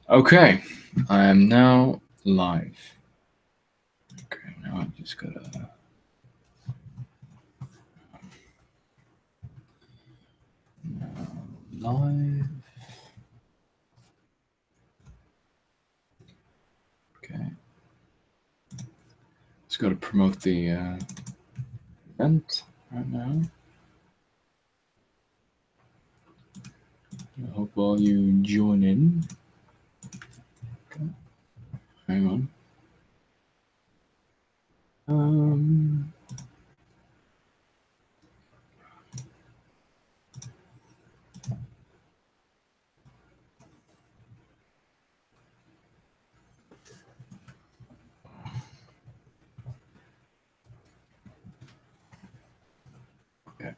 Okay, I am now live. Okay, now I'm just gonna live. Okay, just gotta promote the event right now. I hope all you join in. Okay, hang on. Okay.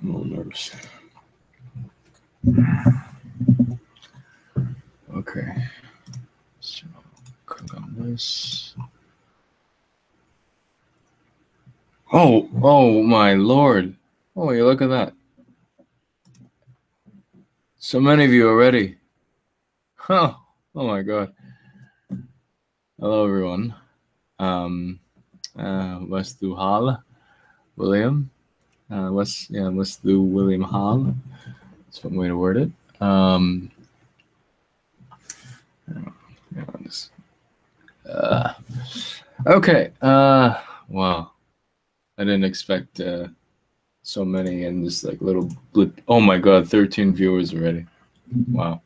I'm a little nervous. Okay, so click on this. Oh my lord! Oh, you look at that. So many of you already. Oh my god. Hello everyone. Let's do Hall, William. Let's do William Hall. That's one way to word it. Okay. Wow. I didn't expect so many in this like little blip. Oh my god, 13 viewers already. Wow.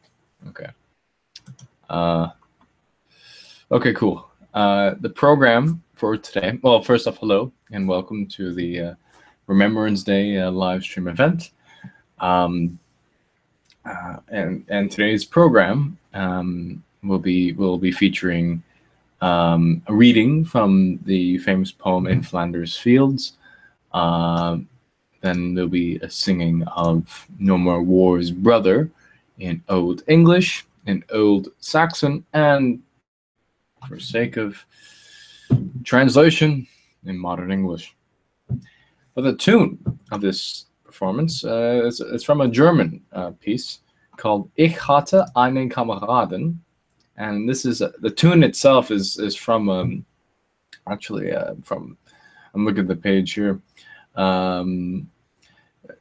Okay. Okay, cool. The program for today. Well, first off, hello and welcome to the Remembrance Day live stream event. And today's program will be featuring a reading from the famous poem "In Flanders Fields." Then there'll be a singing of "No More War's Brother" in Old English, in Old Saxon, and for sake of translation, in modern English. But the tune of this performance is from a German piece called "Ich hatte einen Kameraden," and this is the tune itself is from actually from, I'm looking at the page here.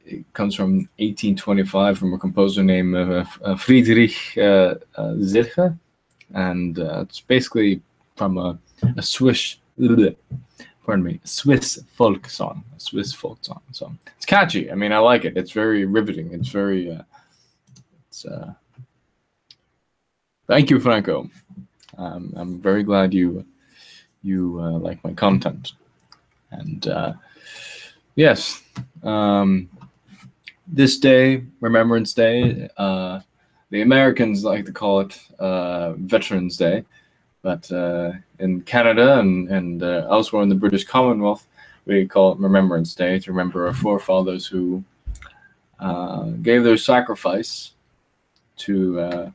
It comes from 1825 from a composer named Friedrich Zilcher, and it's basically from a Swiss. Swiss folk song. So it's catchy. I mean, I like it. It's very riveting. It's very. Thank you, Franco. I'm very glad you like my content. And yes, this day, Remembrance Day, the Americans like to call it Veterans Day. But in Canada and elsewhere in the British Commonwealth, we call it Remembrance Day to remember our forefathers who gave their sacrifice to,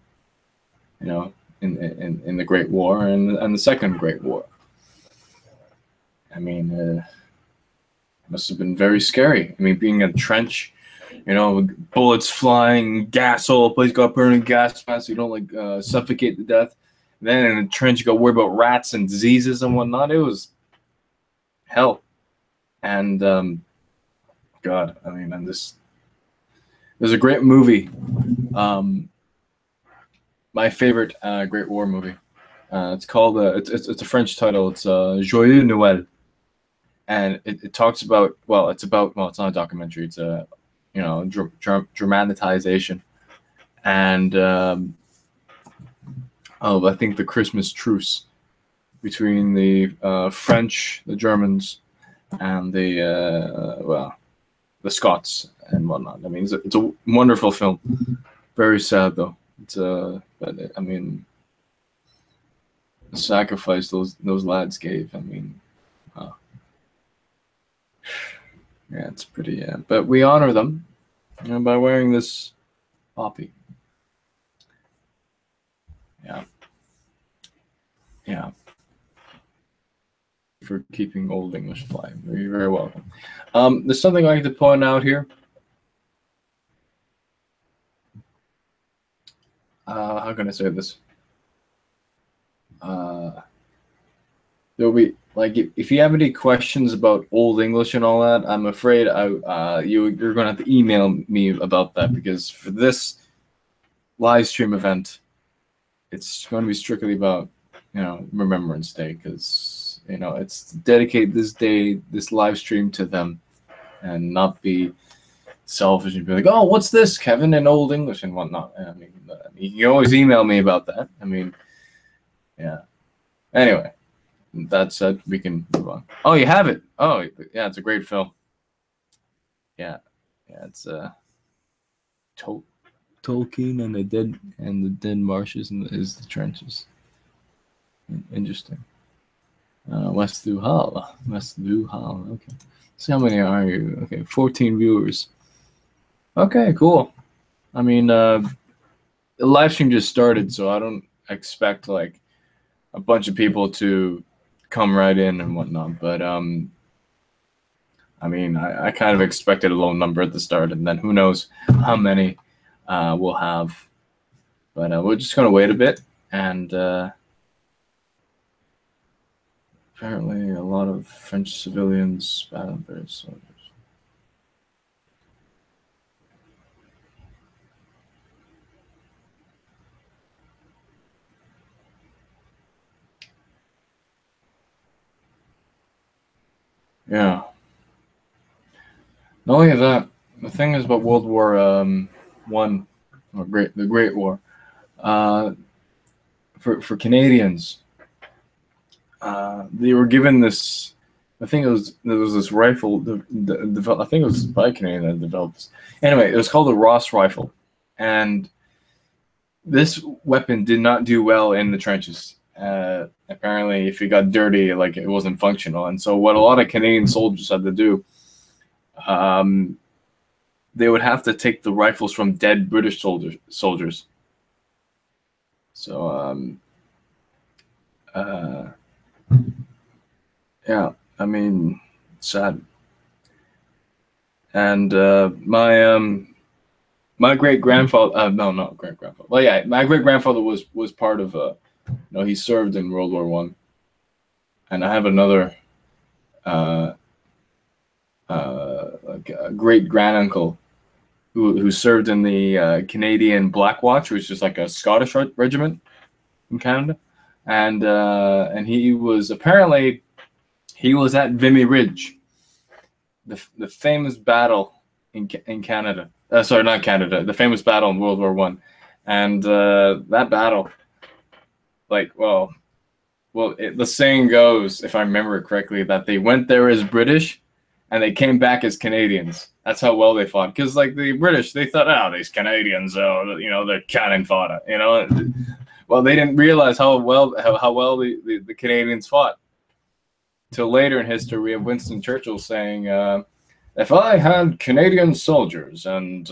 in the Great War and the Second Great War. I mean, it must have been very scary. I mean, being in a trench, bullets flying, gas all the place, got burning gas mask, so you don't like suffocate to death. Then in the trench, you got to worry about rats and diseases and whatnot. It was hell. And God, I mean, there's a great movie. My favorite Great War movie. It's called. It's a French title. It's Joyeux Noël, and it talks about. Well, it's not a documentary. It's a dramatization, and. I think the Christmas truce between the French, the Germans, and the Scots and whatnot. I mean, it's a wonderful film. Very sad though. But I mean, the sacrifice those lads gave. I mean, yeah, it's pretty. But we honor them, by wearing this poppy. Yeah. for keeping Old English alive. You're very welcome. There's something I like to point out here. How can I say this? There'll be like if you have any questions about Old English and all that, I'm afraid you're gonna have to email me about that, because for this live stream event, it's going to be strictly about Remembrance Day, because it's to dedicate this day, this live stream to them, and not be selfish and be like, oh, what's this, Kevin, in Old English and whatnot. I mean, you can always email me about that. I mean, yeah. Anyway, that said, we can move on. Oh, you have it. Oh, yeah, it's a great film. Yeah, it's Tolkien and the dead marshes is the trenches. Interesting. West Du Hall. Okay. So how many are you? Okay, 14 viewers. Okay, cool. I mean, the live stream just started, so I don't expect like a bunch of people to come right in and whatnot. But I mean, I kind of expected a low number at the start, and then who knows how many we'll have. But we're just gonna wait a bit, and apparently a lot of French civilians spat on British soldiers. Yeah. Not only that, the thing is about World War One, or the Great War, for Canadians, they were given this. I think there was this rifle. I think it was by Canadian that developed this. Anyway, it was called the Ross rifle, and this weapon did not do well in the trenches. Apparently, if it got dirty, like it wasn't functional. And so, what a lot of Canadian soldiers had to do, they would have to take the rifles from dead British soldiers. So, yeah, I mean, sad. And my great grandfather, no, not great grandfather. Well, yeah, my great grandfather was part of he served in World War One, and I have another like a great granduncle who served in the Canadian Black Watch, which is like a Scottish regiment in Canada, and he was apparently at Vimy Ridge, the famous battle in Canada. Sorry, not Canada. The famous battle in World War One, and that battle, like, the saying goes, if I remember it correctly, that they went there as British, and they came back as Canadians. That's how well they fought. Because like the British, they thought, oh, these Canadians, they're cannon fodder. Well, they didn't realize how well the Canadians fought. Till later in history, we have Winston Churchill saying, if I had Canadian soldiers and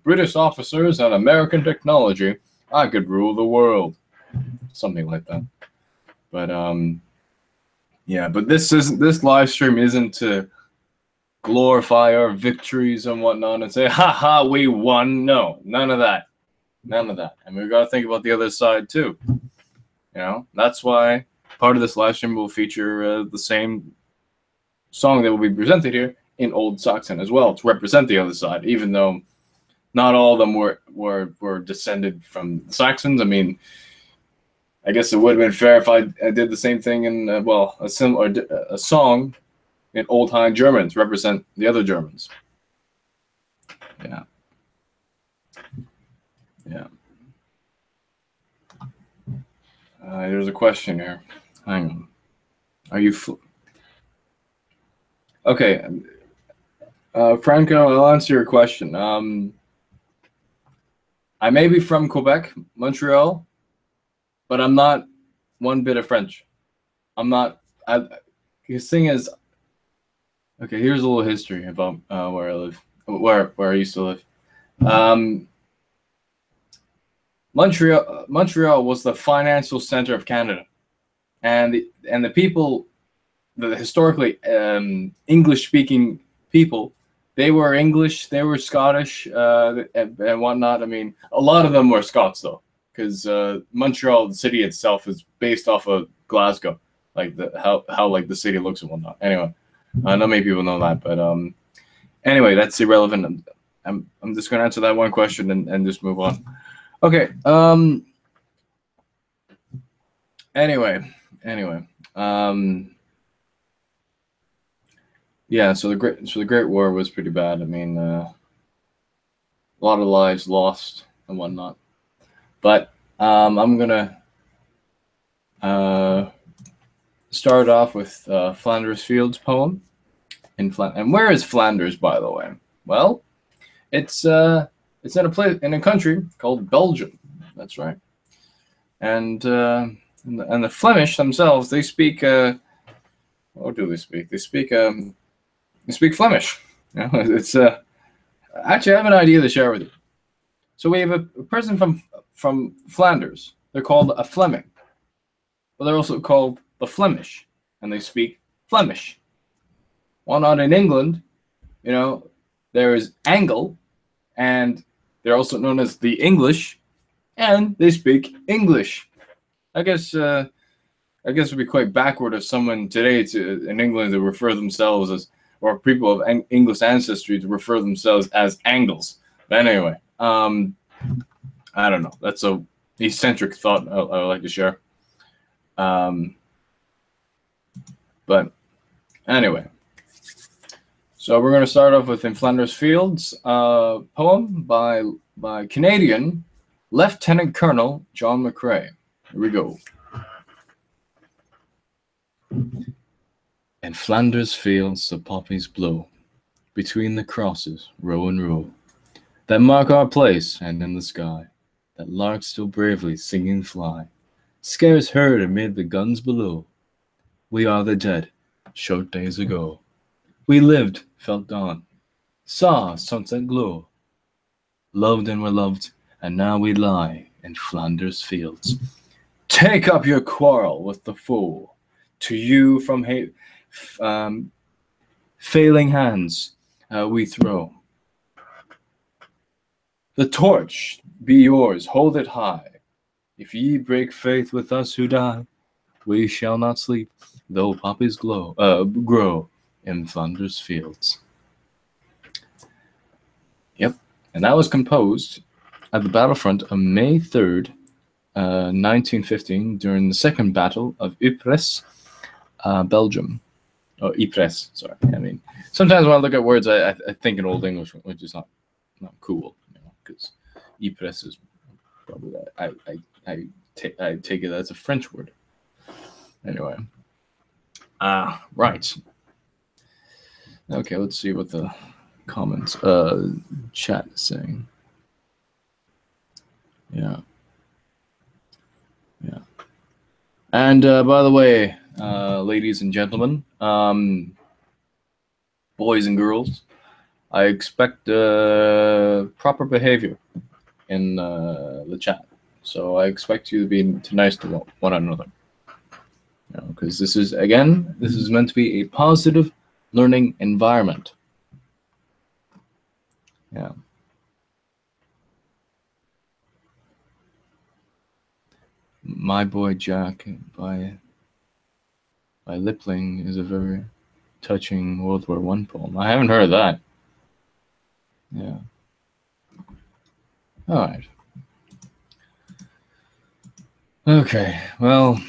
British officers and American technology, I could rule the world. Something like that. But yeah, but this live stream isn't to glorify our victories and whatnot and say, ha ha, we won. No, none of that. And we've got to think about the other side too. That's why part of this live stream will feature the same song that will be presented here in Old Saxon as well, to represent the other side, even though not all of them were descended from the Saxons. I mean, I guess it would have been fair if I did the same thing in a song in Old High German to represent the other Germans. Yeah. There's a question here. Hang on. Are you? Okay. Franco, I'll answer your question. I may be from Quebec, Montreal, but I'm not one bit of French. I'm not. The thing is, okay, here's a little history about where I live, where I used to live. Montreal was the financial center of Canada, and the people the historically English-speaking people. They were English, they were Scottish, and whatnot. I mean, a lot of them were Scots though, because Montreal, the city itself, is based off of Glasgow, like how like the city looks and whatnot. Anyway, not many people know that, but anyway, that's irrelevant. I'm just gonna answer that one question and just move on. Okay. Anyway. Yeah. So the Great War was pretty bad. I mean, a lot of lives lost and whatnot. But I'm gonna start off with Flanders Field's poem. And where is Flanders, by the way? Well, it's in a country called Belgium. That's right. And the Flemish themselves, they speak. What do they speak? They speak Flemish. You know, it's actually I have an idea to share with you. So we have a person from Flanders. They're called a Fleming, but they're also called the Flemish, and they speak Flemish. While not in England, you know, there is Angle, and they're also known as the English, and they speak English. I guess it would be quite backward of someone today in England to refer themselves as, or people of English ancestry to refer themselves as Angles. But anyway, I don't know. That's a eccentric thought I would like to share. But anyway, so we're going to start off with In Flanders Fields, poem by Canadian Lieutenant Colonel John McCrae. Here we go. In Flanders fields the poppies blow, between the crosses, row and row, that mark our place, and in the sky, that larks still bravely singing fly, scarce heard amid the guns below. We are the dead, short days ago. We lived, felt dawn, saw sunset glow, loved and were loved, and now we lie in Flanders fields. Take up your quarrel with the foe. To you from failing hands we throw. The torch be yours, hold it high. If ye break faith with us who die, we shall not sleep, though poppies grow in Flanders fields. Yep, and that was composed at the battlefront on May 3rd, 1915, during the Second Battle of Ypres, Belgium. Oh, Ypres, sorry. I mean, sometimes when I look at words, I think in Old English, which is not cool, you know, because Ypres is probably that. I take it as a French word. Anyway. Right. Okay, let's see what the comments, chat is saying. Yeah. And by the way, ladies and gentlemen, boys and girls, I expect proper behavior in the chat. So I expect you to be nice to one another. You know, because this is meant to be a positive learning environment. Yeah. My Boy Jack by Lipling is a very touching World War I poem. I haven't heard of that. Yeah. All right. Okay. Well,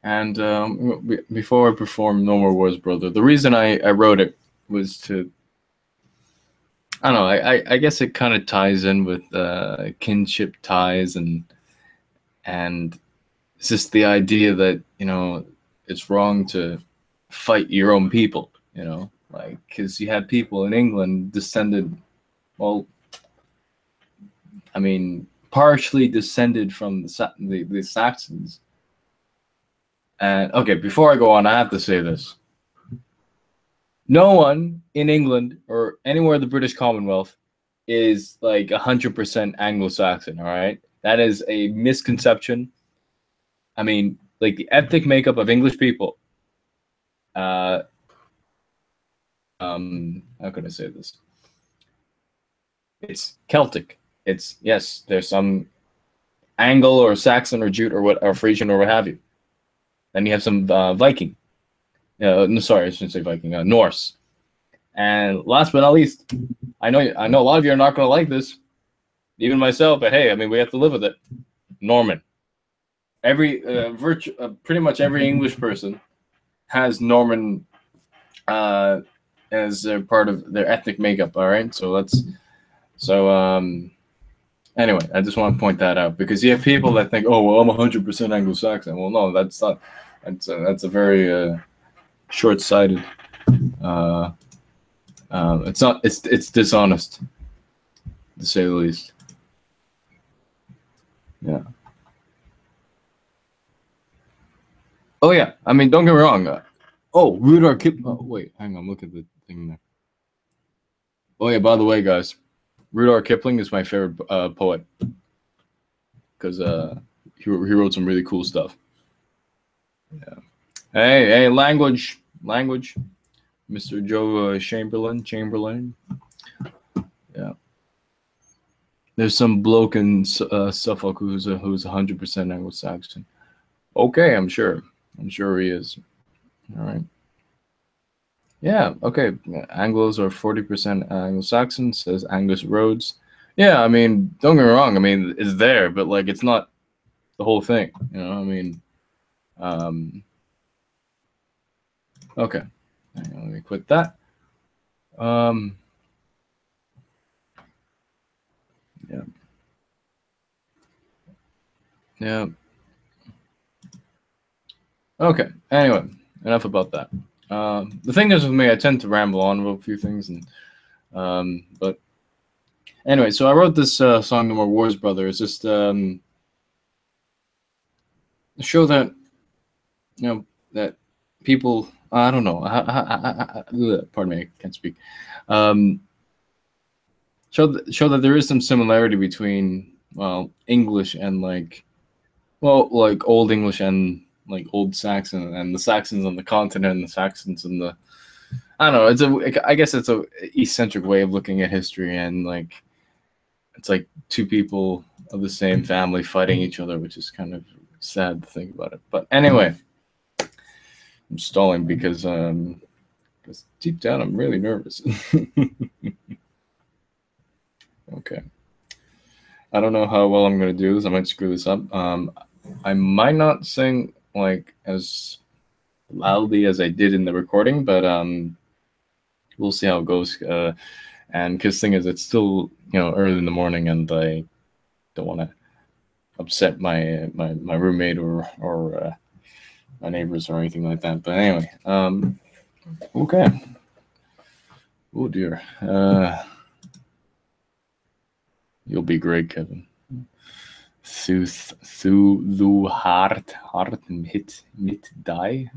and before I perform No More Wars, Brother, the reason I wrote it was to, I don't know, I guess it kind of ties in with kinship ties and it's just the idea that, you know, it's wrong to fight your own people, you know, like, because you had people in England descended, well, I mean, partially descended from the Saxons. And okay, before I go on, I have to say this. No one in England or anywhere in the British Commonwealth is like 100% Anglo-Saxon, all right? That is a misconception. I mean, like the ethnic makeup of English people. How can I say this? It's Celtic. It's, yes, there's some Anglo or Saxon or Jute or what, or Frisian or what have you. Then you have some Viking. No, sorry, I shouldn't say Viking. Norse. And last but not least, I know a lot of you are not going to like this, even myself. But hey, I mean, we have to live with it. Norman. Pretty much every English person has Norman as a part of their ethnic makeup. All right, anyway, I just want to point that out because you have people that think, oh well, I'm 100% Anglo-Saxon. Well, no, that's not. That's a very short-sighted. It's not. It's dishonest, to say the least. Yeah. Oh yeah. I mean, don't get me wrong. Rudyard Kipling. Oh wait, hang on. Look at the thing there. Oh yeah. By the way, guys, Rudyard Kipling is my favorite poet because he wrote some really cool stuff. Yeah. Hey, language, Mr. Joe Chamberlain. Yeah. There's some bloke in Suffolk who's 100% Anglo-Saxon. Okay, I'm sure he is. All right. Yeah. Okay. Anglos are 40% Anglo-Saxon. Says Angus Rhodes. Yeah. I mean, don't get me wrong. I mean, it's there, but like, it's not the whole thing. You know. I mean. Okay. Hang on, let me quit that. Yeah. Yeah. Okay. Anyway, enough about that. The thing is with me, I tend to ramble on about a few things, and but anyway, so I wrote this song "No More Wars, Brother." It's just to show that that people. I don't know. Pardon me, I can't speak. Show that there is some similarity between English and like Old English and like Old Saxon, and the Saxons on the continent and the Saxons in the. I don't know. I guess it's a eccentric way of looking at history, and like it's like two people of the same family fighting each other, which is kind of sad to think about it. But anyway, I'm stalling because deep down I'm really nervous. Okay. I don't know how well I'm gonna do this. I might screw this up. I might not sing like as loudly as I did in the recording, but we'll see how it goes. And because thing is, it's still early in the morning, and I don't want to upset my roommate or my neighbors or anything like that. But anyway, okay. Oh dear. You'll be great, Kevin. Thu hart mit die.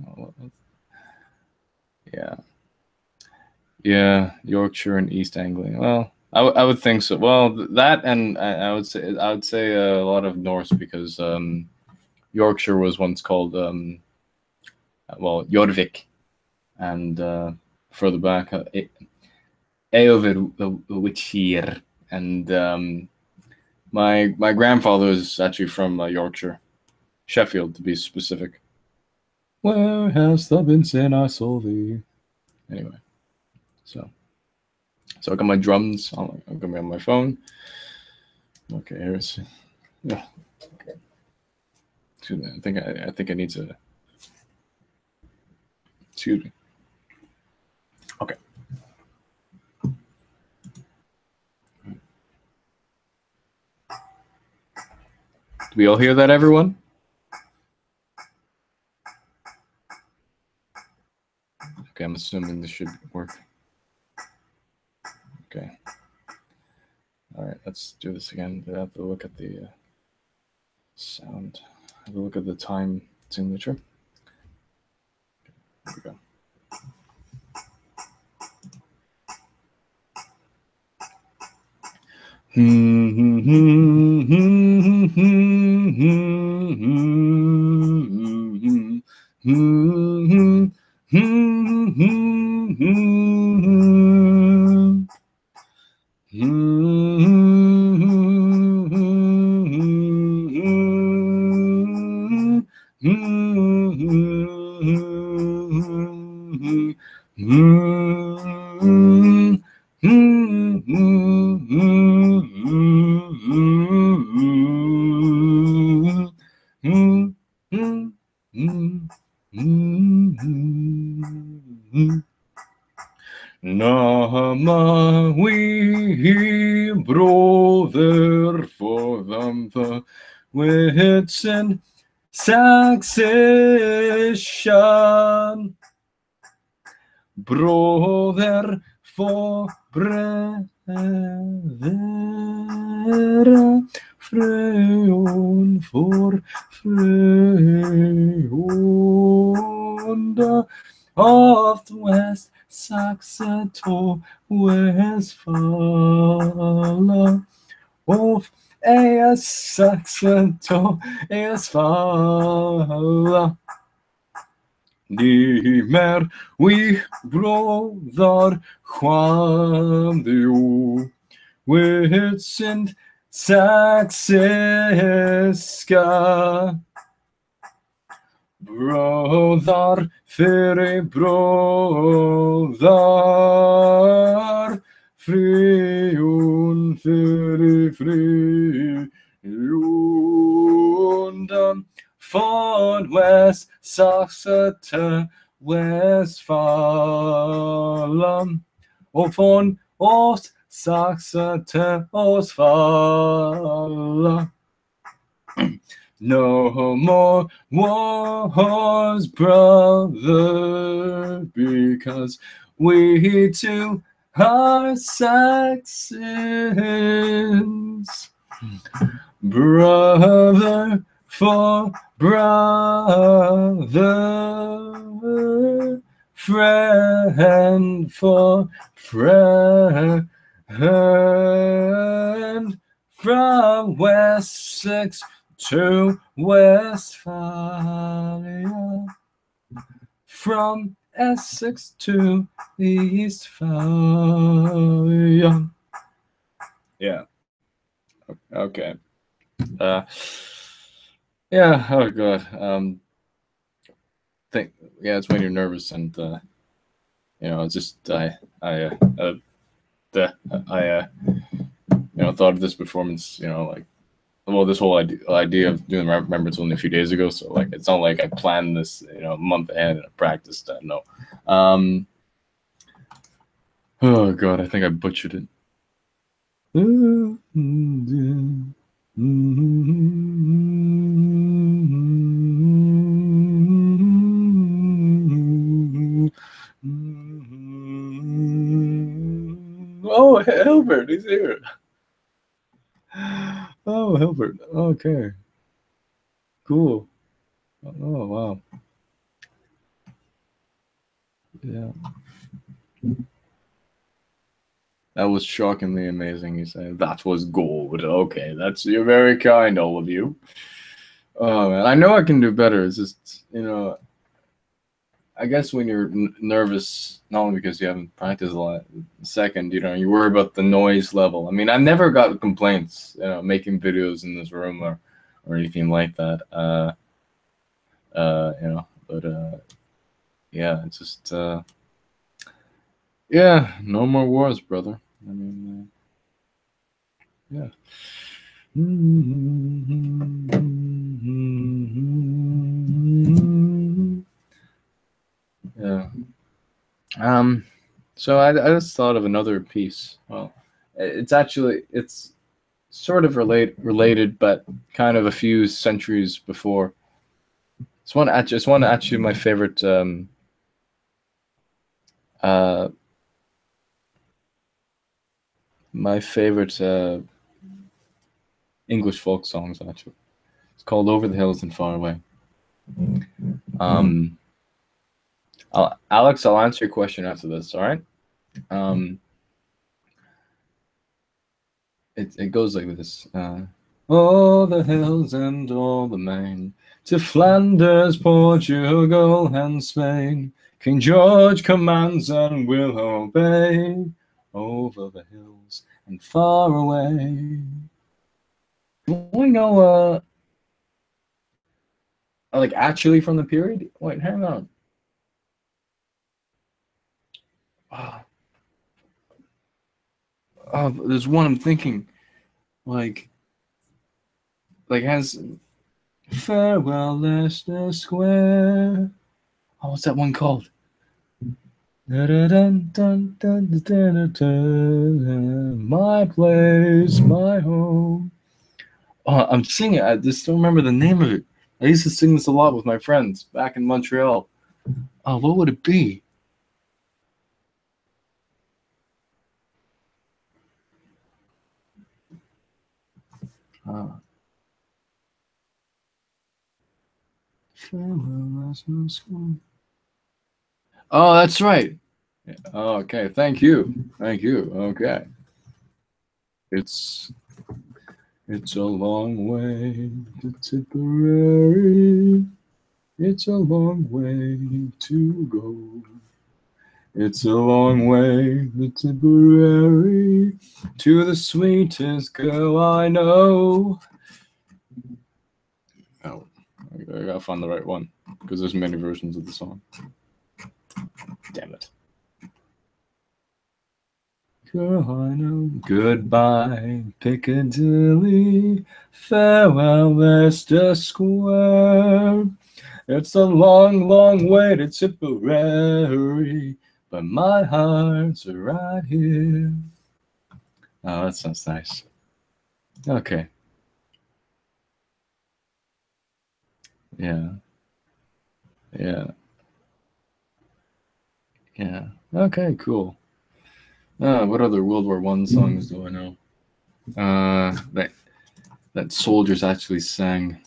Yeah, Yorkshire and East Anglia. Well, I would think so. Well, that, and I would say a lot of Norse, because Yorkshire was once called Jorvik, and further back Eovid the Witchir, and my grandfather is actually from Yorkshire, Sheffield to be specific. Where hast thou been since I saw thee? Anyway, so I got my drums. I'm gonna be on my phone. Okay, here's. Yeah. Okay. Excuse me. I think I need to. Excuse me. Okay. Do we all hear that, everyone? Okay, I'm assuming this should work. Okay. All right, let's do this again. I have to look at the sound. I have to look at the time signature. Here we go. Nama we brother for them the wits and succession. Brother for brother, freon for freon, of the West Saxon to Westfala, of a Saxon to Westfala. Nimer we brother Juan du wits and Saxeska. Brother, fere brother, friun, fere friun, von West Saxon Westfala, och von Ost Saxon Ostfala. No more wars, brother, because we too are Saxons. Brother for brother, friend for friend, from Wessex to Westphalia, from Essex to Eastphalia. Yeah. Okay. Yeah. Oh God. It's when you're nervous and it's just thought of this performance. This whole idea of doing Remembrance only a few days ago. So it's not like I planned this, a month ahead and I practiced that. No. Oh God, I think I butchered it. Oh, Hilbert, he's here. Oh, Hilbert. Okay. Cool. Oh, wow. Yeah. That was shockingly amazing, he said. That was gold. Okay, you're very kind, all of you. Oh, man. I know I can do better. It's just, I guess when you're nervous, not only because you haven't practiced a lot, second, you worry about the noise level. I mean, I never got complaints, making videos in this room or anything like that. Yeah, it's just, yeah, no more wars, brother. I mean, yeah. Yeah. So I just thought of another piece. Well, it's sort of related, but kind of a few centuries before. It's one actually my favorite English folk songs, actually. It's called Over the Hills and Far Away. Alex, I'll answer your question after this, all right? It goes like this. All the hills and all the main, to Flanders, Portugal, and Spain. King George commands and will obey, over the hills and far away. Do we know, like, actually from the period? Wait, hang on. Oh, there's one I'm thinking, like has Farewell Leicester Square. Oh, what's that one called? My place, my home. Oh, I'm singing. I just don't remember the name of it. I used to sing this a lot with my friends back in Montreal. Oh, what would it be? Oh, that's right. Oh, okay, thank you. Thank you. Okay. It's a long way to Tipperary. It's a long way to go. It's a long way to Tipperary, to the sweetest girl I know. Oh, I gotta find the right one, because there's many versions of the song. Damn it. Girl I know. Goodbye, Piccadilly. Farewell, Leicester Square. It's a long, long way to Tipperary, but my heart's right here. Oh, that sounds nice. Okay. Yeah. Yeah. Yeah. Okay, cool. What other World War I songs do I know? That soldiers actually sang.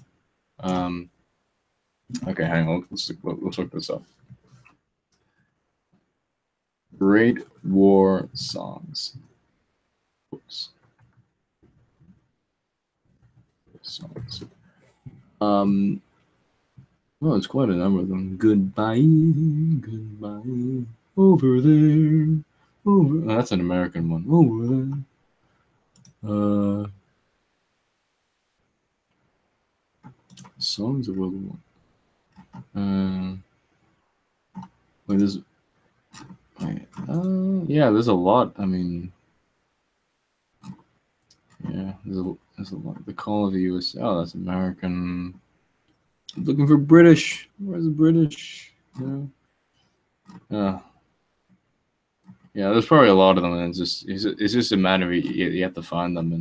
Okay, hang on. Let's look this up. Great War songs. Oops. Songs. Well, it's quite a number of them. Goodbye, goodbye, over there, over. Oh, that's an American one. Over there. Songs of World War One. Wait, there's. Wait, yeah, there's a lot. I mean, yeah, there's a lot. The Call of the U.S. Oh, that's American. I'm looking for British. Where's the British? Yeah. Yeah, there's probably a lot of them, and it's just a matter of you have to find them,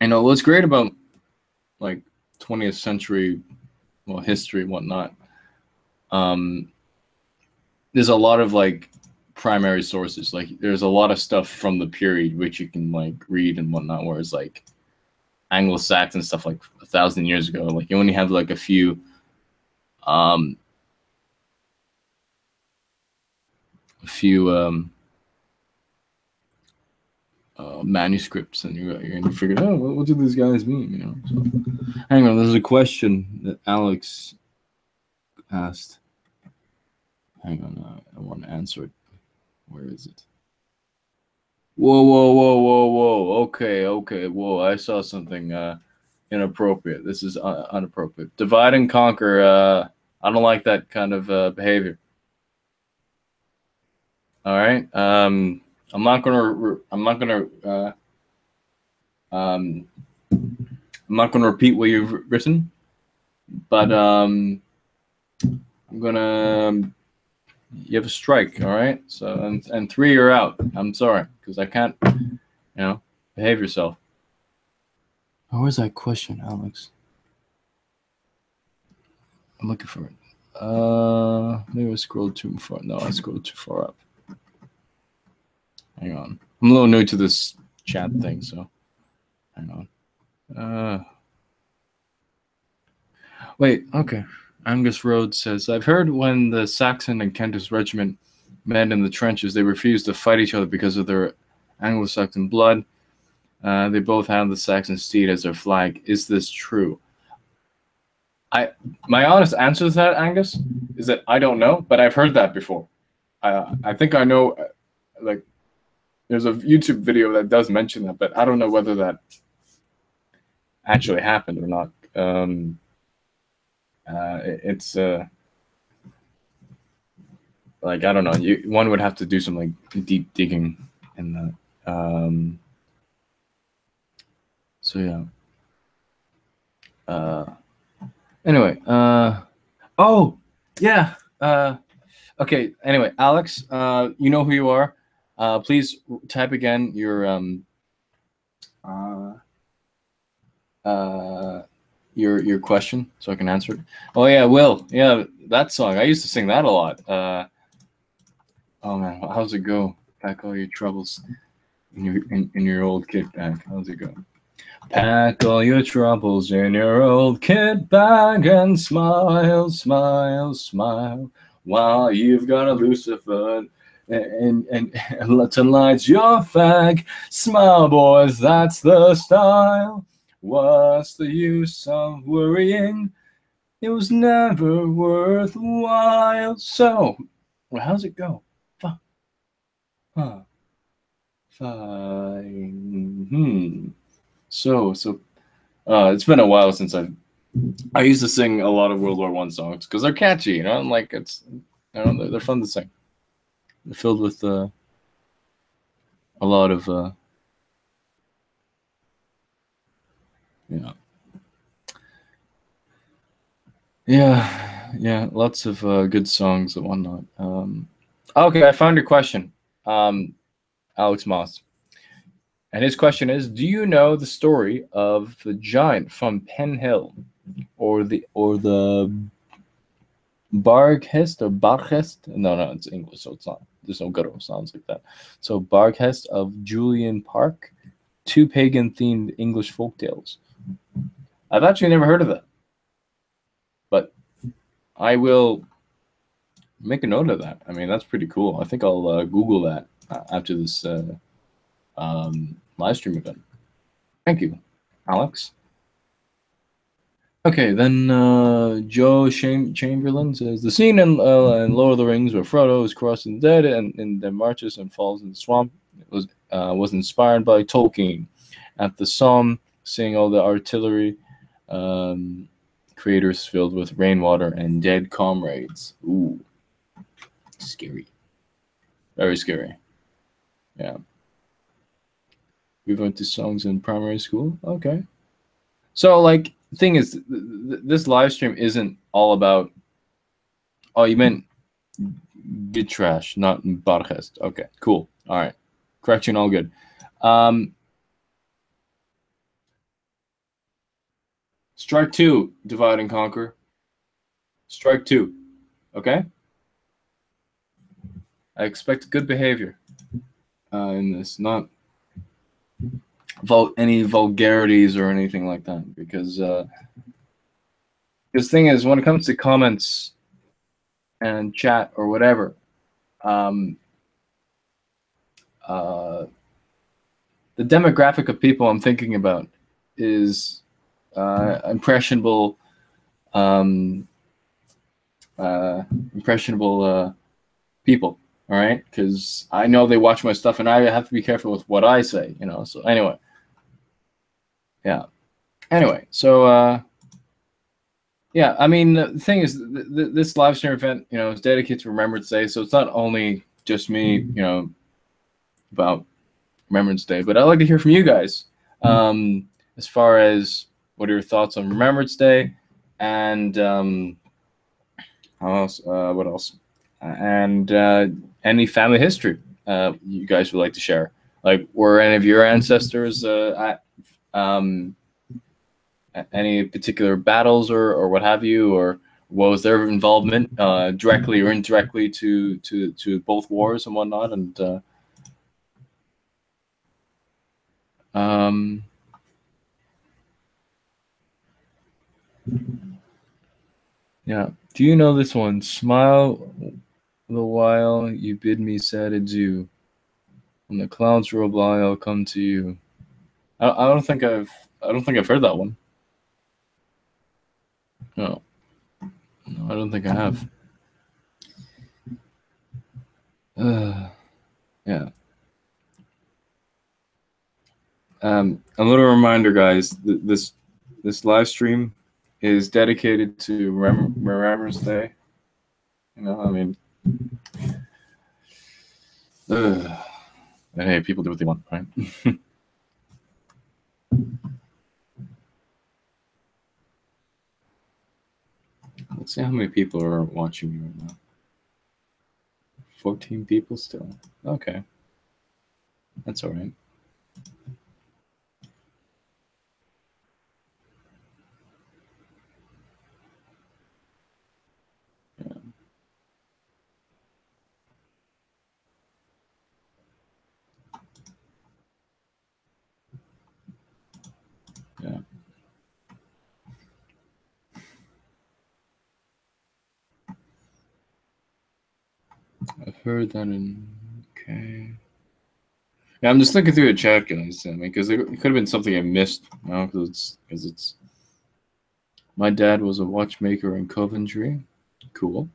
and what's great about like 20th century, well, history and whatnot. There's a lot of like primary sources. Like there's a lot of stuff from the period which you can like read and whatnot. Whereas like Anglo-Saxon stuff like 1,000 years ago, like you only have like a few manuscripts, and you're gonna figure out, oh, what do these guys mean? So, hang on, there's a question that Alex asked. Hang on, I want to answer it. Where is it? Whoa. Okay. Whoa, I saw something inappropriate. This is inappropriate. Divide and conquer. I don't like that kind of behavior. All right. I'm not gonna repeat what you've written, but I'm gonna. You have a strike. All right. So and 3 you're out. I'm sorry, because I can't. Behave yourself. Oh, where's that question, Alex? I'm looking for it. Maybe I scrolled too far. No, I scrolled too far up. Hang on. I'm a little new to this chat thing, so hang on. Wait, okay. Angus Rhodes says, I've heard when the Saxon and Kentish regiment met in the trenches, they refused to fight each other because of their Anglo-Saxon blood. They both had the Saxon steed as their flag. Is this true? My honest answer to that, Angus, is that I don't know, but I've heard that before. I think I know, like, there's a YouTube video that does mention that, but I don't know whether that actually happened or not. It's like, I don't know. One would have to do some like deep digging in that. So yeah. Anyway. Oh yeah. Okay. Anyway, Alex, you know who you are. Please type again your your question so I can answer it. Oh yeah, Will. Yeah, that song. I used to sing that a lot. Oh man, how's it go? Pack all your troubles in your old kit bag. How's it go? Pack all your troubles in your old kit bag and smile, smile, smile while you've got a Lucifer and to light your fag. Smile, boys, that's the style. What's the use of worrying? It was never worthwhile. So, well, how's it go? Huh. Fine. So it's been a while since I used to sing a lot of World War I songs because they're catchy, you know, and like they're fun to sing. They're filled with a lot of lots of good songs and whatnot. Okay, I found your question, Alex Moss. And his question is: do you know the story of the giant from Pen Hill, or the Barghest or Barghest? No, it's English, so it's not. There's no guttural sounds like that. So Barghest of Julian Park, two pagan-themed English folktales. I've actually never heard of that, but I will make a note of that. I mean, that's pretty cool. I think I'll Google that after this live stream event. Thank you, Alex. Okay, then Joe Chamberlain says the scene in Lord of the Rings where Frodo is crossing the dead and then marches and falls in the swamp was inspired by Tolkien. At the Somme, seeing all the artillery craters filled with rainwater and dead comrades. Ooh, scary. Very scary. Yeah. We went to songs in primary school. Okay. So, like, the thing is, this live stream isn't all about. Oh, you meant good trash, not Bargest. Okay, cool. All right. Correction, all good. Strike two, divide and conquer. Strike two. Okay? I expect good behavior in this, not any vulgarities or anything like that. Because this thing is, when it comes to comments and chat or whatever, the demographic of people I'm thinking about is impressionable people. All right, because I know they watch my stuff, and I have to be careful with what I say, you know. So anyway, yeah. Anyway, so yeah. I mean, the thing is, this live stream event, you know, is dedicated to Remembrance Day, so it's not only just me, you know, about Remembrance Day, but I'd like to hear from you guys as far as what are your thoughts on Remembrance Day, and how else? What else? And any family history you guys would like to share. Like, were any of your ancestors at any particular battles or what have you, or what was their involvement directly or indirectly to both wars and whatnot? And yeah. Do you know this one? Smile the while you bid me sad adieu. When the clouds roll by, I'll come to you. I don't think I've heard that one. No. No, I don't think I have. Yeah. A little reminder, guys. This live stream is dedicated to Remembrance Day. You know, I mean, and hey, people do what they want, right? Let's see how many people are watching me right now. 14 people still. Okay. That's all right. Yeah. Yeah. I've heard that in. Okay. Yeah, I'm just looking through the chat, guys. I mean, because it could have been something I missed. You know, because it's. My dad was a watchmaker in Coventry. Cool.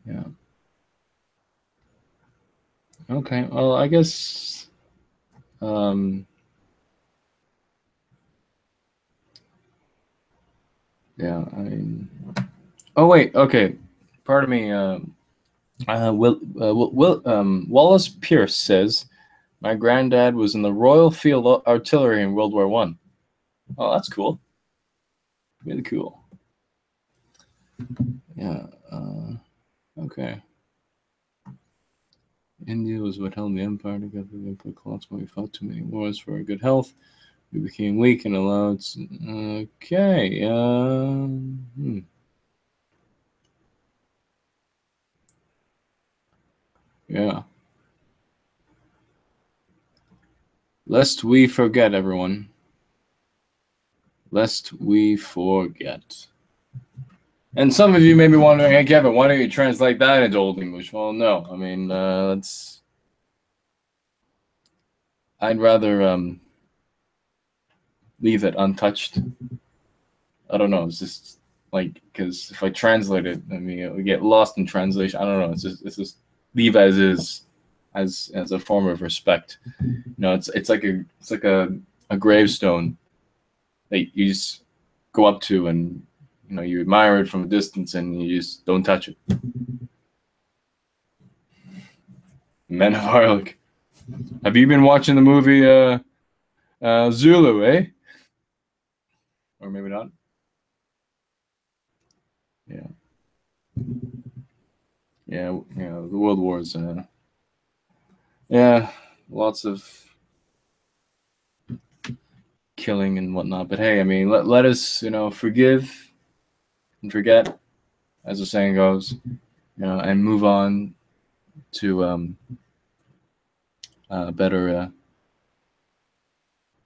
Yeah. Okay. Well, I guess. Yeah. I mean. Oh wait. Okay. Pardon me. Wallace Pierce says, "My granddad was in the Royal Field Artillery in World War One." Oh, that's cool. Really cool. Yeah. Okay. India was what held the empire together. They put clots when we fought too many wars for our good health. We became weak and allowed. Okay. Yeah. Lest we forget, everyone. Lest we forget. And some of you may be wondering, hey, Kevin, why don't you translate that into Old English? Well, no. I mean, I'd rather leave it untouched. I don't know. It's just like, because if I translate it, I mean, it would get lost in translation. I don't know. It's just leave as is, as a form of respect. You know, it's like a gravestone that you just go up to, and you know, you admire it from a distance, and you just don't touch it. Men of Harlech. Have you been watching the movie Zulu, eh? Or maybe not. Yeah. Yeah, you know, the World Wars. Yeah, lots of killing and whatnot. But hey, I mean, let us, you know, forgive and forget, as the saying goes, you know, and move on to better,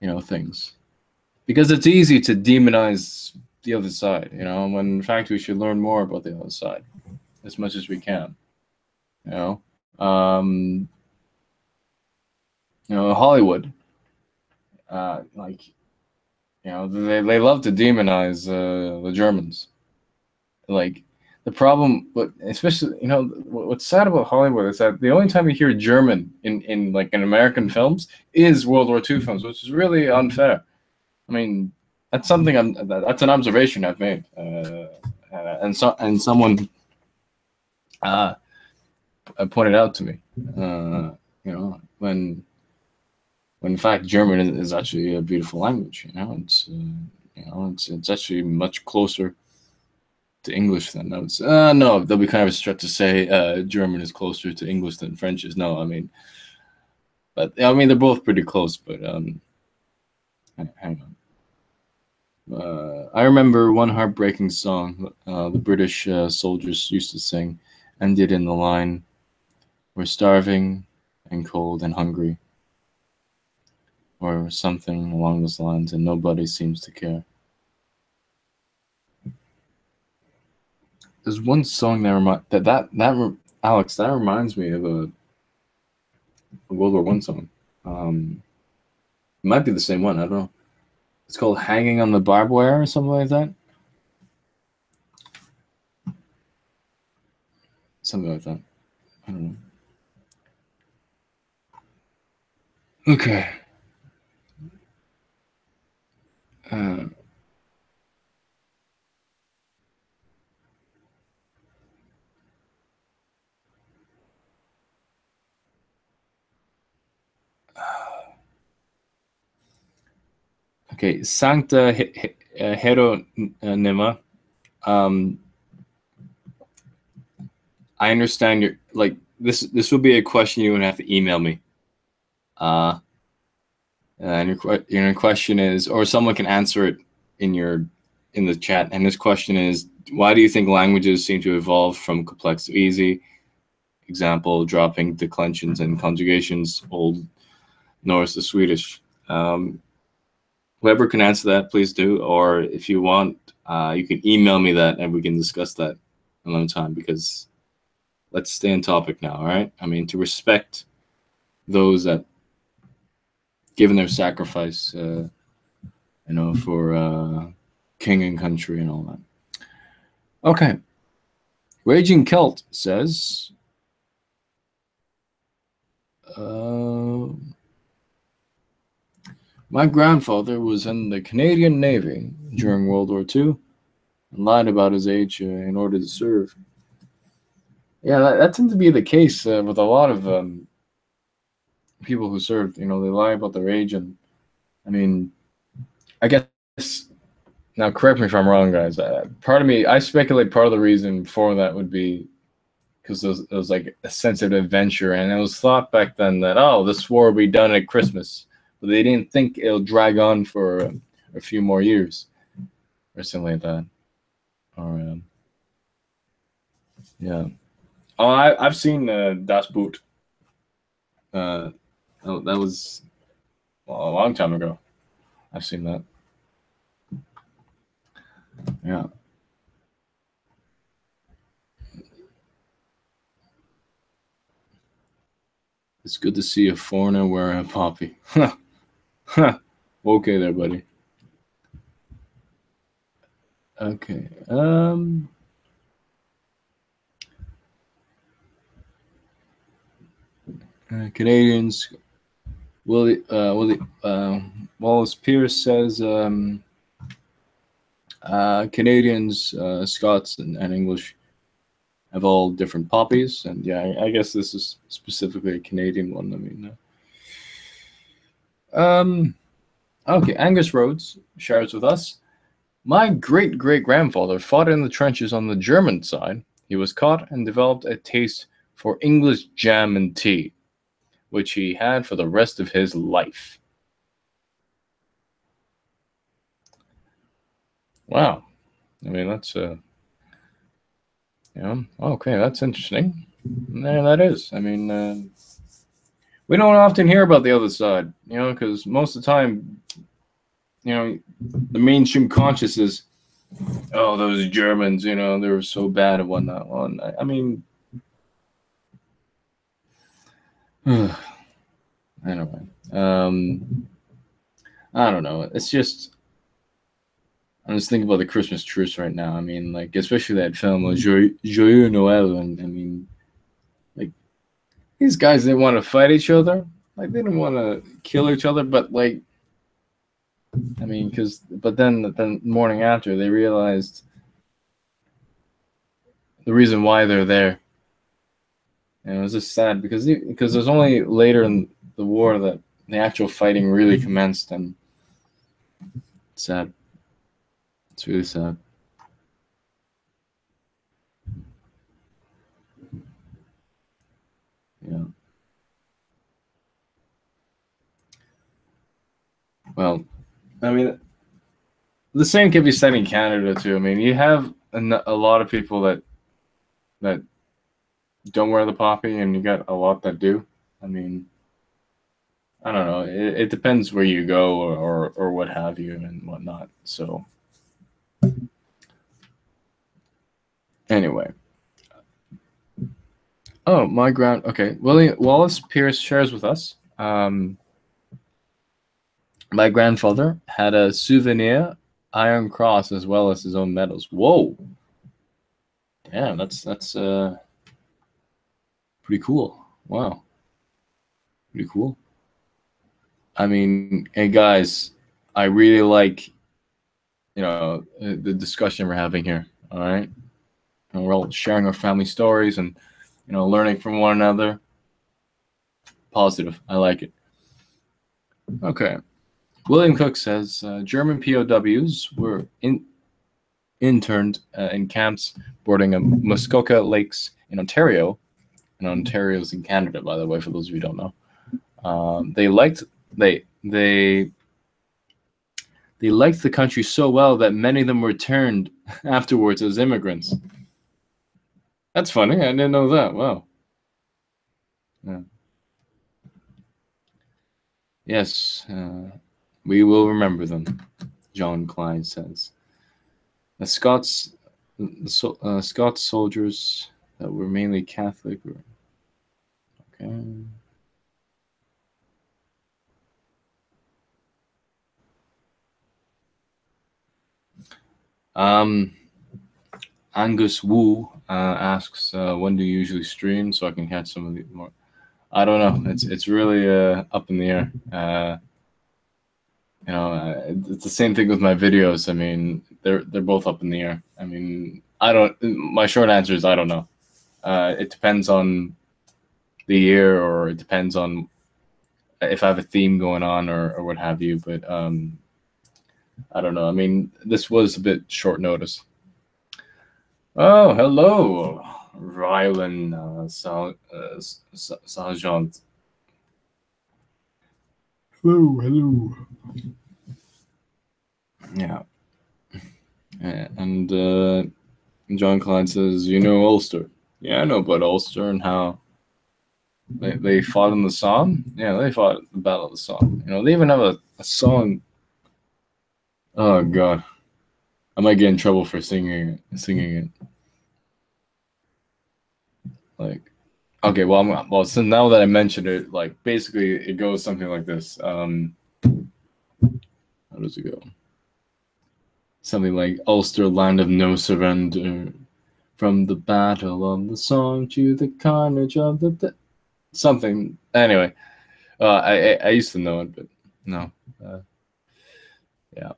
you know, things. Because it's easy to demonize the other side, you know, when in fact we should learn more about the other side as much as we can. You know, Hollywood, like, you know, they love to demonize the Germans. Like, the problem, but especially, you know, what's sad about Hollywood is that the only time you hear German in like in American films is World War II films, which is really unfair. I mean, that's something that's an observation I've made, and someone pointed out to me. You know, when in fact German is actually a beautiful language. You know, it's actually much closer to English than I would say. No, that'll be kind of a stretch to say German is closer to English than French is. No, I mean, but I mean they're both pretty close. But hang on. I remember one heartbreaking song the British soldiers used to sing, ended in the line, "We're starving and cold and hungry," or something along those lines, and nobody seems to care. There's one song that Alex, that reminds me of a World War One song. It might be the same one. I don't know. It's called "Hanging on the Barbed Wire" or something like that. Something like that. I don't know. Okay. Uh, okay. Sancta Hieronyma. Um, I understand your like this. This will be a question you would have to email me. Uh, and your question is, or someone can answer it in the chat. And this question is, why do you think languages seem to evolve from complex to easy? Example, dropping declensions and conjugations, Old Norse to Swedish. Whoever can answer that, please do. Or if you want, you can email me that and we can discuss that another time, because let's stay on topic now, all right? I mean, to respect those that given their sacrifice, for king and country and all that. Okay. Raging Celt says, my grandfather was in the Canadian Navy during World War II and lied about his age in order to serve. Yeah, that tends to be the case with a lot of people who served. They lie about their age. And I mean, I guess, now correct me if I'm wrong, guys. Part of me, I speculate part of the reason for that would be because it was like a sense of adventure. And it was thought back then that, oh, this war will be done at Christmas. But they didn't think it'll drag on for a few more years or something like that. Or, yeah. Oh, I've seen Das Boot. That was a long time ago. I've seen that. Yeah. It's good to see a foreigner wearing a poppy. Okay there, buddy. Okay. Canadians. Wallace Pierce says Canadians, Scots, and English have all different poppies, and yeah, I guess this is specifically a Canadian one. I mean, okay. Angus Rhodes shares with us. My great-great-grandfather fought in the trenches on the German side. He was caught and developed a taste for English jam and tea, which he had for the rest of his life. Wow. I mean, that's okay, that's interesting. Yeah, that is. I mean, we don't often hear about the other side, because most of the time, the mainstream conscious is, oh, those Germans, they were so bad and whatnot. Well, I mean, anyway, I don't know. It's just, I'm just thinking about the Christmas truce right now. I mean, like, especially that film, Joyeux Noël, and I mean, like, these guys didn't want to fight each other. Like, they didn't want to kill each other, but like, I mean, but then the morning after, they realized the reason why they're there. And it was just sad because it was only later in the war that the actual fighting really commenced, and it's sad. It's really sad. Yeah. Well, I mean, the same can be said in Canada too. I mean, you have a lot of people that don't wear the poppy, and you got a lot that do. I mean, I don't know. It depends where you go or what have you and whatnot. So anyway, Oh, my grand. Okay, William Wallace Pierce shares with us. My grandfather had a souvenir iron cross as well as his own medals. Whoa. Yeah, that's pretty cool. Wow, pretty cool. I mean, and guys, I really like the discussion we're having here. All right, and we're all sharing our family stories and learning from one another. Positive. I like it. Okay. William Cook says German POWs were interned in camps bordering Muskoka Lakes in Ontario. And Ontario's in Canada, by the way, for those of you who don't know. They liked the country so well that many of them returned afterwards as immigrants. That's funny. I didn't know that. Wow. Yeah. Yes, we will remember them, John Clyde says. The Scots soldiers that were mainly Catholic. Okay. Angus Wu asks, when do you usually stream so I can catch some of the more? I don't know. It's really up in the air. It's the same thing with my videos. I mean, they're both up in the air. I mean, I don't. My short answer is I don't know. It depends on the year, or it depends on if I have a theme going on or what have you. But I don't know. I mean, this was a bit short notice. Oh, hello, Rylan Sargent. Hello. Yeah. And John Clyde says, you know Ulster. Yeah, I know about Ulster and how they fought in the Somme. Yeah, they fought the Battle of the Somme. They even have a song. Oh, God. I might get in trouble for singing it. Like, okay, well, so now that I mentioned it, like, basically it goes something like this. How does it go? Something like Ulster, land of no surrender, from the battle of the Somme to the carnage of something. Anyway, I used to know it, but no. Yeah.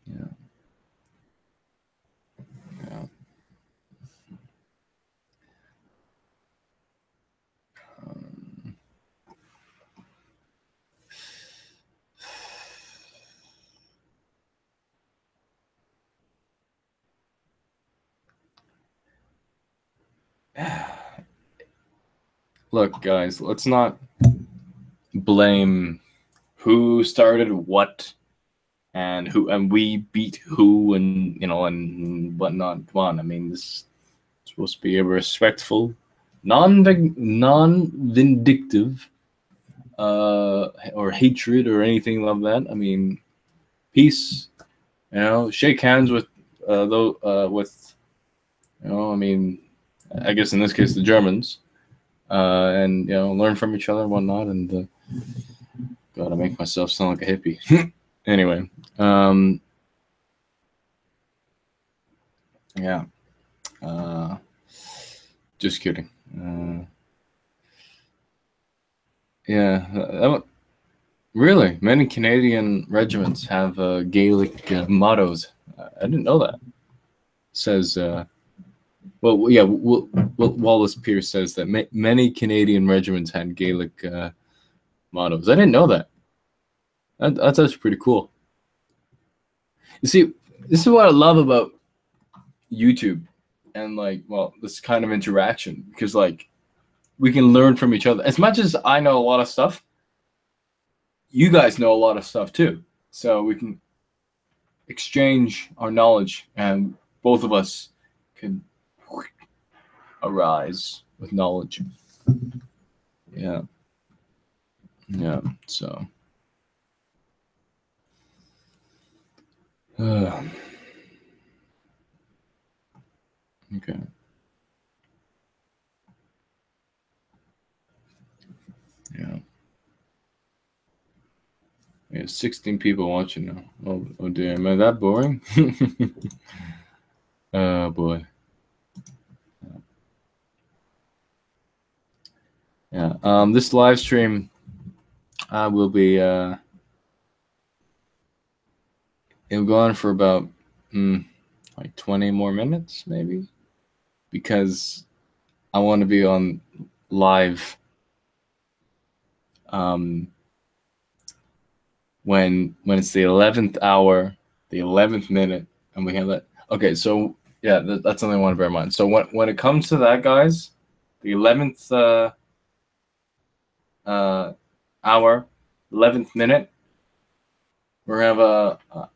Yeah. Yeah. Um, Look, guys, let's not blame who started what and we beat who and whatnot. Come on, I mean, this is supposed to be a respectful, non-vindictive, or hatred or anything like that. I mean, peace. Shake hands with with I mean, I guess in this case the Germans, and learn from each other and whatnot. And God, I make myself sound like a hippie. Anyway, yeah, just kidding. Yeah, really, many Canadian regiments have Gaelic mottos. I didn't know that. Says, well, yeah, Wallace Pierce says that many Canadian regiments had Gaelic mottos. I didn't know that. That's actually pretty cool. You see, this is what I love about YouTube and this kind of interaction, because we can learn from each other. As much as I know a lot of stuff, you guys know a lot of stuff too. So we can exchange our knowledge, and both of us can arise with knowledge. Yeah. Yeah. So. Okay. Yeah. We have 16 people watching now. Oh dear. Am I that boring? Oh boy. Yeah. This live stream will be it'll go on for about like 20 more minutes maybe, because I want to be on live when it's the 11th hour, the 11th minute, and we have that. Okay, so yeah, that's something I want to bear in mind. So when it comes to that, guys, the 11th hour, 11th minute, we're gonna have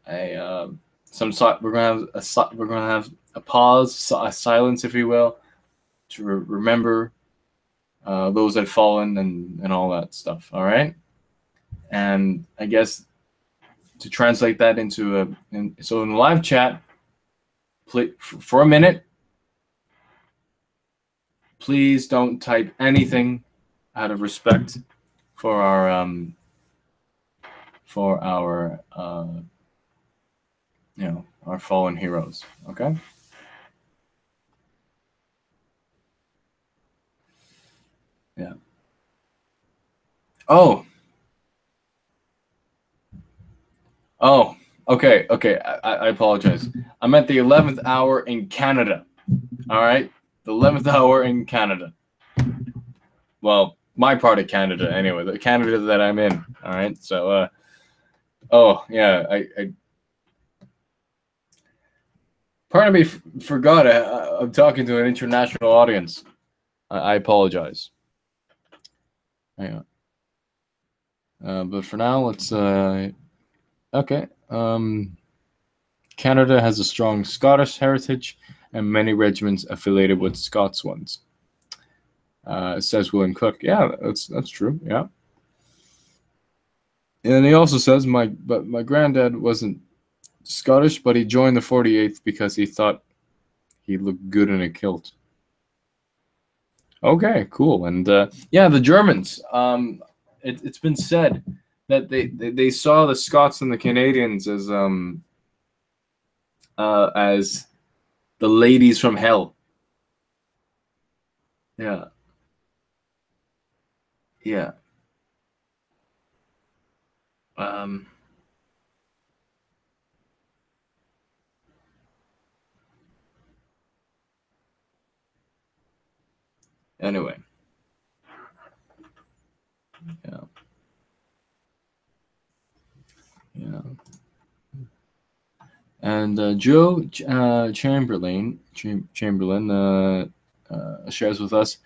we're gonna have a pause, a silence, if you will, to remember those that have fallen and all that stuff. All right, and I guess to translate that into so in the live chat, for a minute, please don't type anything out of respect for our our fallen heroes. Okay. Yeah. Oh. Okay. I apologize. I'm at the 11th hour in Canada. All right. The 11th hour in Canada. Well, my part of Canada, anyway. The Canada that I'm in. All right. So, oh yeah, I part of me forgot. I'm talking to an international audience. I apologize. Hang on. But for now, let's. Okay. Canada has a strong Scottish heritage and many regiments affiliated with Scots ones. Says William Cook. Yeah, that's true. Yeah. And he also says my granddad wasn't Scottish, but he joined the 48th because he thought he looked good in a kilt. Okay, cool. And yeah, the Germans. It's been said that they saw the Scots and the Canadians as the ladies from hell. Yeah. Yeah. Anyway. Yeah. Yeah. And Joe Chamberlain shares with us,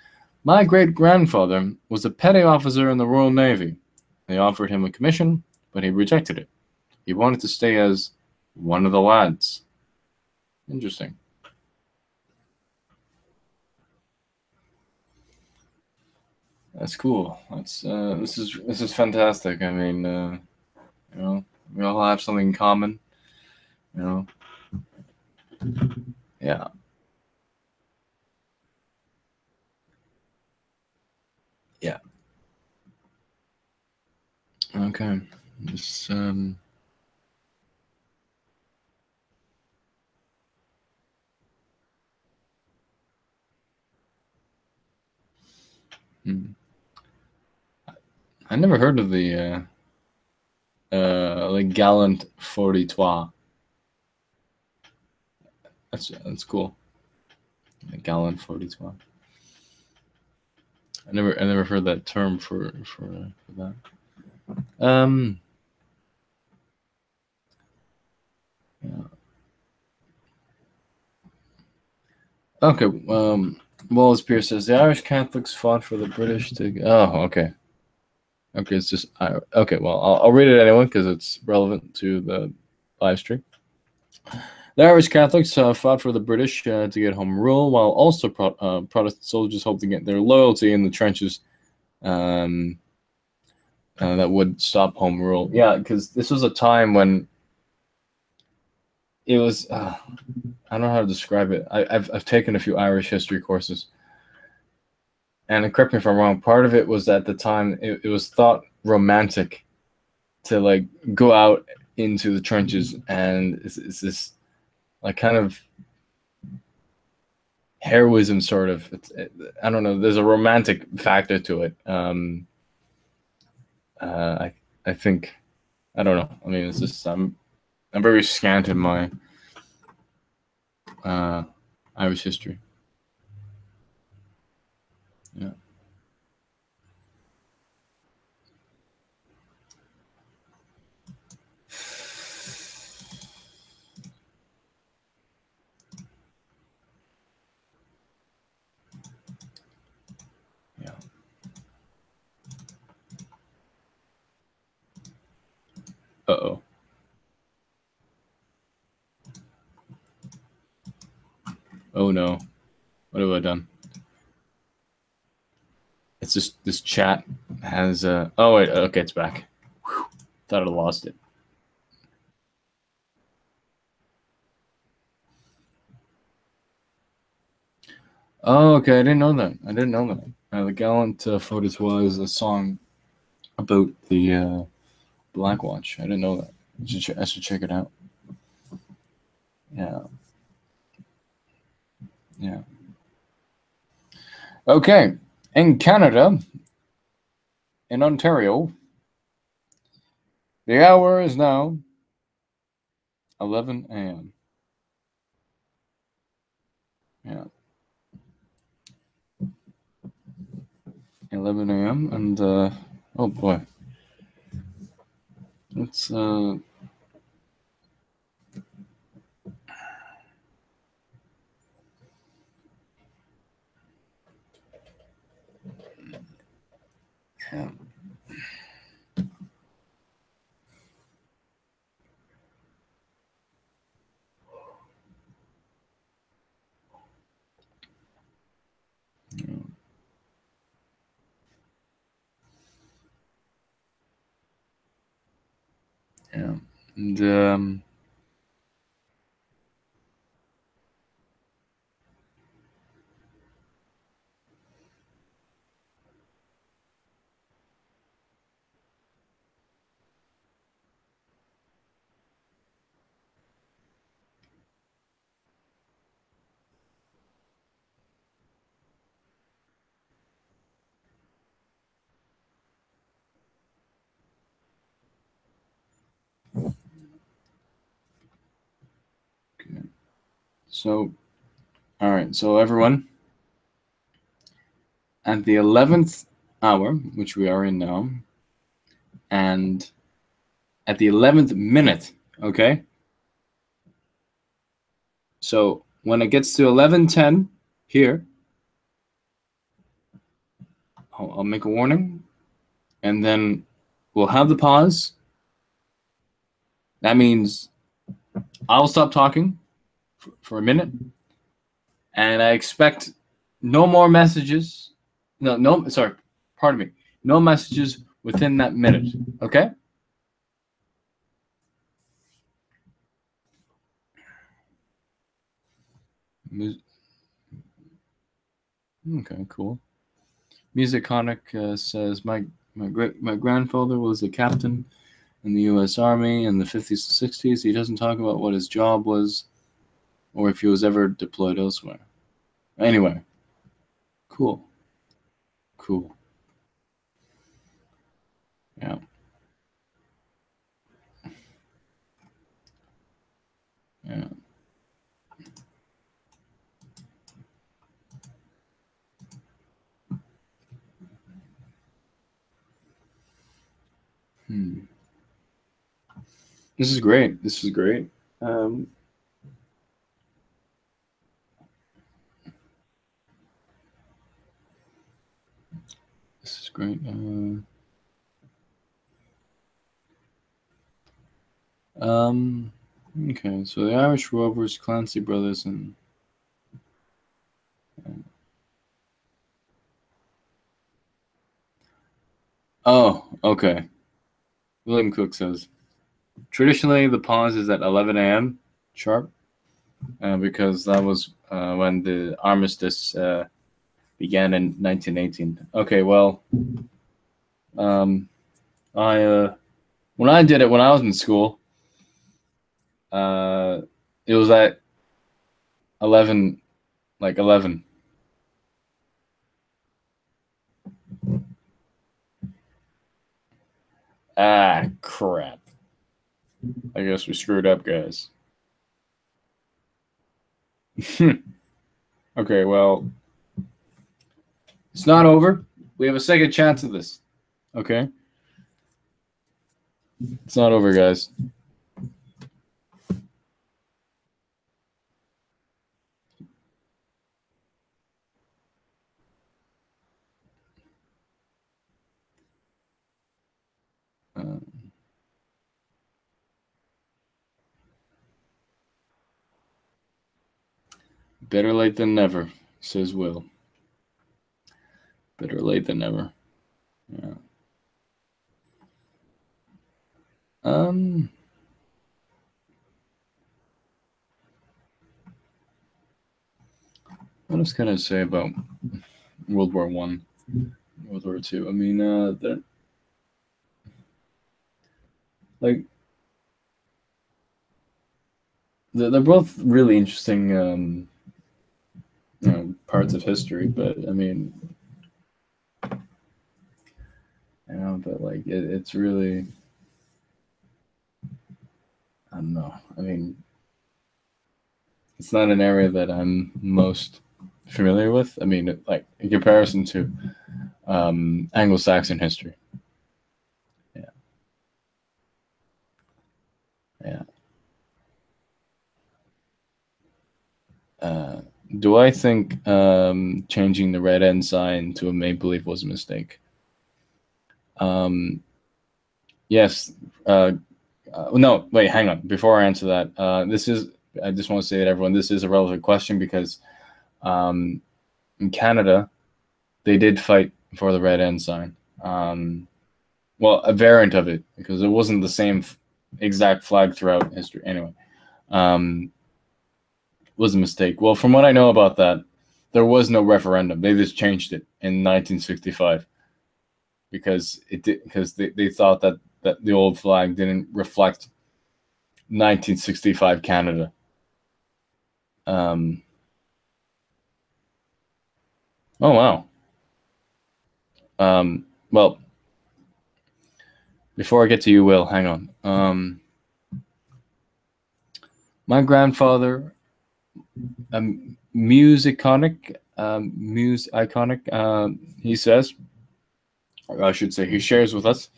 my great-grandfather was a petty officer in the Royal Navy. They offered him a commission, but he rejected it. He wanted to stay as one of the lads. Interesting. That's cool. That's this is fantastic. I mean, you know, we all have something in common. You know. Yeah. Yeah. Okay. Just I never heard of the like gallant 43. That's cool. A gallant 43. I never heard that term for that. Yeah. Okay. Wallace Pierce says the Irish Catholics fought for the British to. Oh, okay. Okay, it's just okay. Well, I'll read it anyway because it's relevant to the live stream. The Irish Catholics fought for the British to get home rule, while also Protestant soldiers hoped to get their loyalty in the trenches that would stop home rule. Yeah, because this was a time when it was, I I don't know how to describe it. I've taken a few Irish history courses, and correct me if I'm wrong. Part of it was at the time it was thought romantic to like go out into the trenches, and it's this like kind of heroism sort of. I don't know. There's a romantic factor to it. I think I don't know. I mean, it's just I'm very scant in my Irish history. Yeah. Yeah. Uh-oh. Oh no. What have I done? It's just this chat has oh wait, okay, it's back. Whew. Thought I lost it. Oh, okay, I didn't know that. I didn't know that. The Gallant Photos was a song about the Black Watch. I didn't know that. I should check it out. Yeah. Yeah. Okay. In Canada, in Ontario, the hour is now 11 a.m. Yeah. 11 a.m. and oh boy. It's yeah. Yeah. And okay. So all right, so everyone, at the 11th hour, which we are in now, and at the 11th minute, okay? So when it gets to 11:10 here, I'll make a warning, and then we'll have the pause. That means I'll stop talking for a minute, and I expect no more messages. No, sorry, pardon me. No messages within that minute, okay? Okay, cool. Musiconic says my grandfather was a captain in the U.S. Army in the 50s and 60s. He doesn't talk about what his job was or if he was ever deployed elsewhere. Anyway, cool. Cool. Yeah. Yeah. This is great. This is great. This is great. Okay, so the Irish Rovers, Clancy Brothers, and oh, okay. William Cook says traditionally the pause is at 11 a.m. sharp. because that was when the armistice began in 1918. Okay, well, I when I did it when I was in school, it was at 11, like 11. Ah, crap. I guess we screwed up, guys. Okay, well, it's not over. We have a second chance at this. Okay? It's not over, guys. Better late than never, says Will. Better late than never. Yeah. What else can I say about World War One, World War Two? I mean, they're both really interesting, parts of history. But I mean, but like it's really, I don't know. I mean, it's not an area that I'm most familiar with. I mean, like in comparison to Anglo-Saxon history. Yeah. Do I think changing the red ensign to a maple leaf was a mistake? Yes. No, wait, hang on. Before I answer that, I just want to say that everyone, this is a relevant question because in Canada, they did fight for the red ensign. Well, a variant of it because it wasn't the same exact flag throughout history. Anyway, was a mistake. Well, from what I know about that, there was no referendum. They just changed it in 1965 because they thought that the old flag didn't reflect 1965 Canada. Oh wow. Well, before I get to you, Will, hang on. My grandfather, muse iconic, he says, or I should say, he shares with us.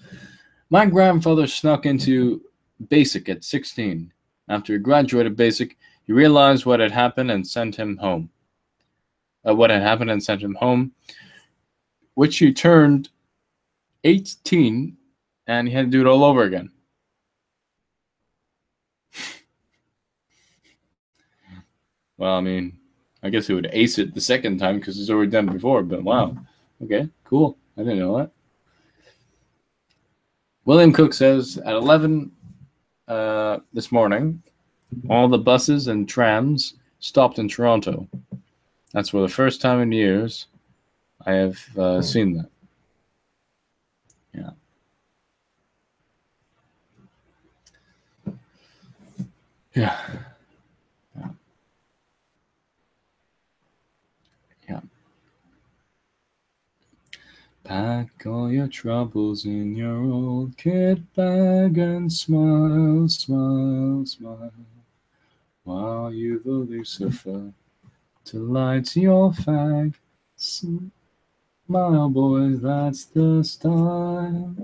My grandfather snuck into basic at 16. After he graduated basic, he realized what had happened and sent him home. Which he turned 18 and he had to do it all over again. Well, I mean, I guess he would ace it the second time because he's already done it before, but wow. Okay, cool. I didn't know that. William Cook says, at 11 this morning, all the buses and trams stopped in Toronto. That's for the first time in years I have seen that. Yeah. Yeah. Yeah. Yeah. Pack all your troubles in your old kit bag and smile, smile, smile, while you the Lucifer to light your fag. Smile, boys, that's the style.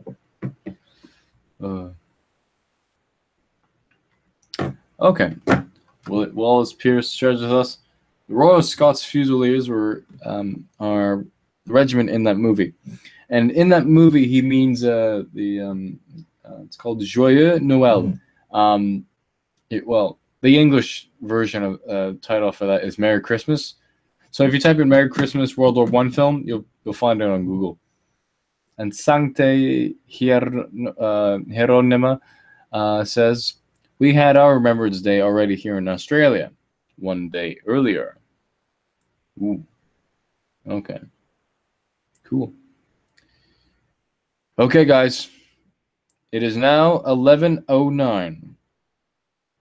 Okay. Wallace Pierce shares with us. The Royal Scots Fusiliers were our regiment in that movie, and in that movie he means it's called Joyeux Noël. The English version of title for that is Merry Christmas. So if you type in Merry Christmas World War I film, you'll find it on Google. And Sancte Hieronima says, we had our Remembrance Day already here in Australia. one day earlier. Ooh. Okay. Cool. Okay, guys. It is now 11:09.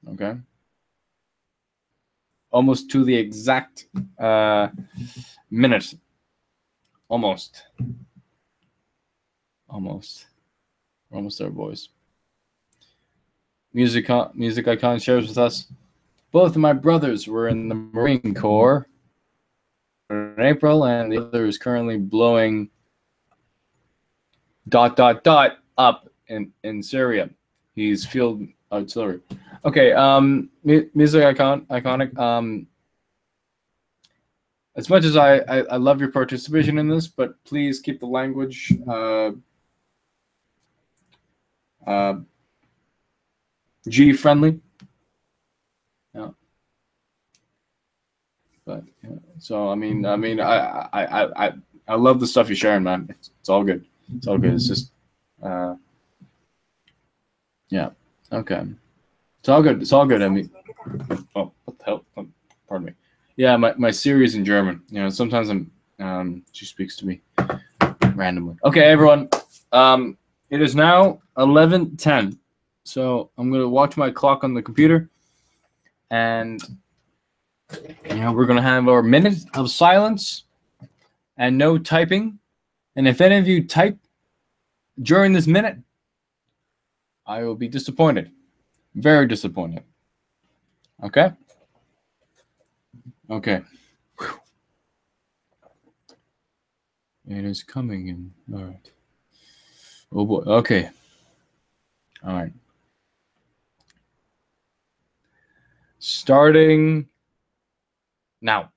Okay. Almost to the exact minute. Almost. We're almost there, boys. Music Icon shares with us. Both of my brothers were in the Marine Corps in April, and the other is currently blowing ... up in Syria. He's field artillery. Okay, music iconic. As much as I love your participation in this, but please keep the language G friendly. Yeah. But yeah. So I love the stuff you're sharing, man. It's all good. It's all good. It's just yeah. Okay. It's all good. It's all good. I mean, oh, what the hell? Oh, pardon me. Yeah, my Siri's in German. You know, sometimes she speaks to me randomly. Okay, everyone. It is now 11:10. So I'm gonna watch my clock on the computer, and we're gonna have our minute of silence and no typing. And if any of you type during this minute, I will be disappointed. Very disappointed. Okay? Okay. Whew. It is coming in. All right. Oh boy. Okay. All right. Starting now.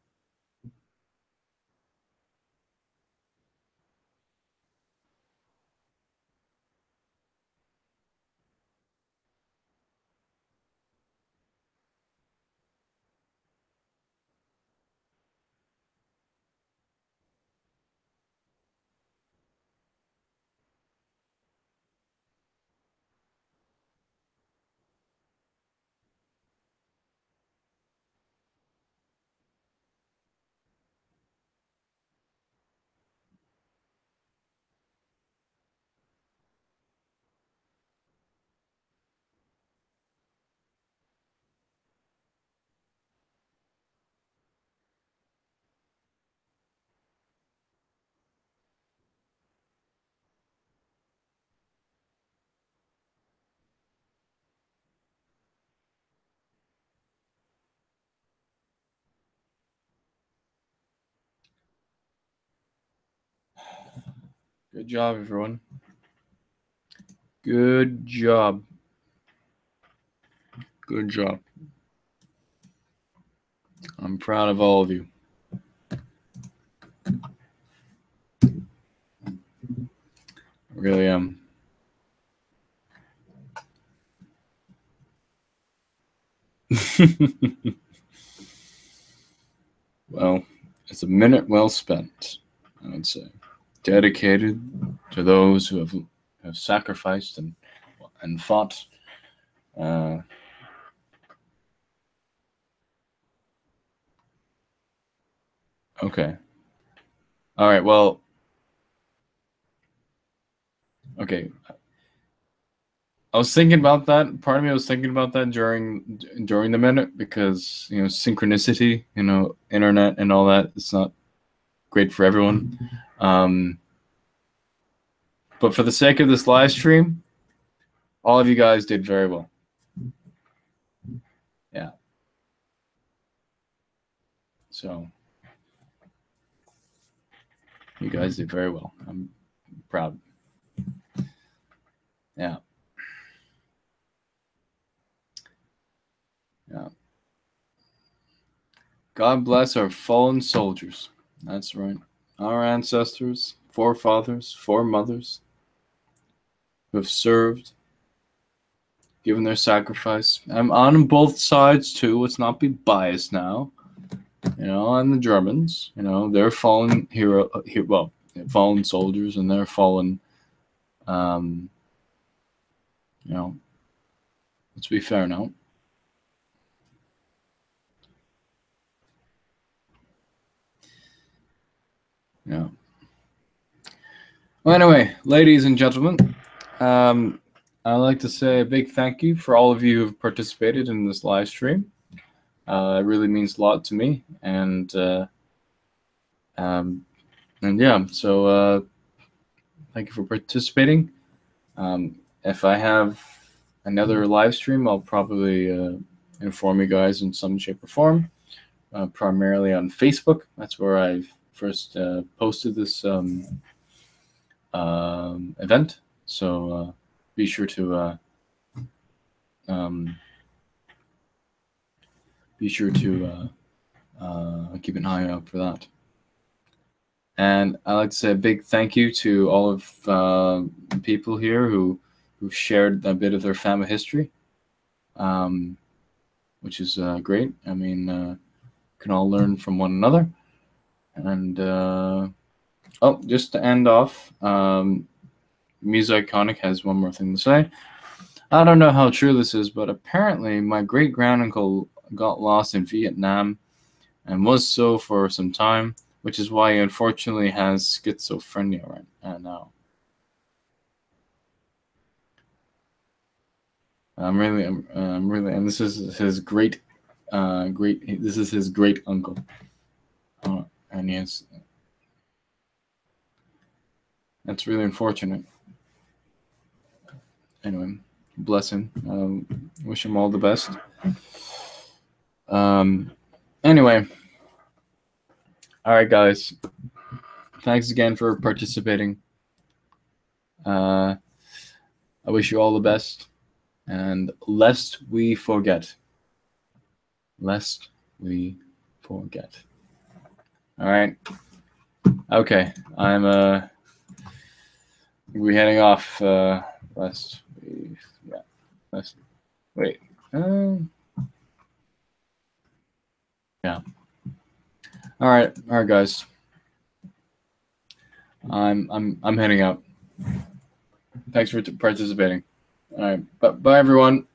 Good job, everyone. Good job. Good job. I'm proud of all of you. I really am. Well, it's a minute well spent, I would say. Dedicated to those who have sacrificed and fought. Okay. All right. Well. Okay. I was thinking about that. Part of me was thinking about that during the minute because synchronicity, internet and all that. It's not great for everyone. But for the sake of this live stream, all of you guys did very well. Yeah. So you guys did very well. I'm proud. Yeah. Yeah. God bless our fallen soldiers. That's right. Our ancestors, forefathers, foremothers who have served, given their sacrifice. I'm on both sides too. Let's not be biased now. And the Germans, they're fallen fallen soldiers, and they're fallen. Let's be fair now. Yeah. Well, anyway, ladies and gentlemen, I'd like to say a big thank you for all of you who've participated in this live stream. It really means a lot to me, and yeah, so thank you for participating. If I have another live stream, I'll probably inform you guys in some shape or form, primarily on Facebook. That's where I first posted this event. So be sure to keep an eye out for that. And I'd like to say a big thank you to all of the people here who shared a bit of their family history, which is great. I mean, can all learn from one another. And oh, just to end off, Music Iconic has one more thing to say. I don't know how true this is, but apparently my great-granduncle got lost in Vietnam and was so for some time, which is why he unfortunately has schizophrenia right now. I'm really, and this is his great uncle, and yes, that's really unfortunate. Anyway, bless him. Wish him all the best. Anyway, all right, guys. Thanks again for participating. I wish you all the best, and lest we forget. All right. Okay, I'm we're heading off. Wait. Yeah. All right, guys. I'm heading out. Thanks for participating. All right, bye everyone.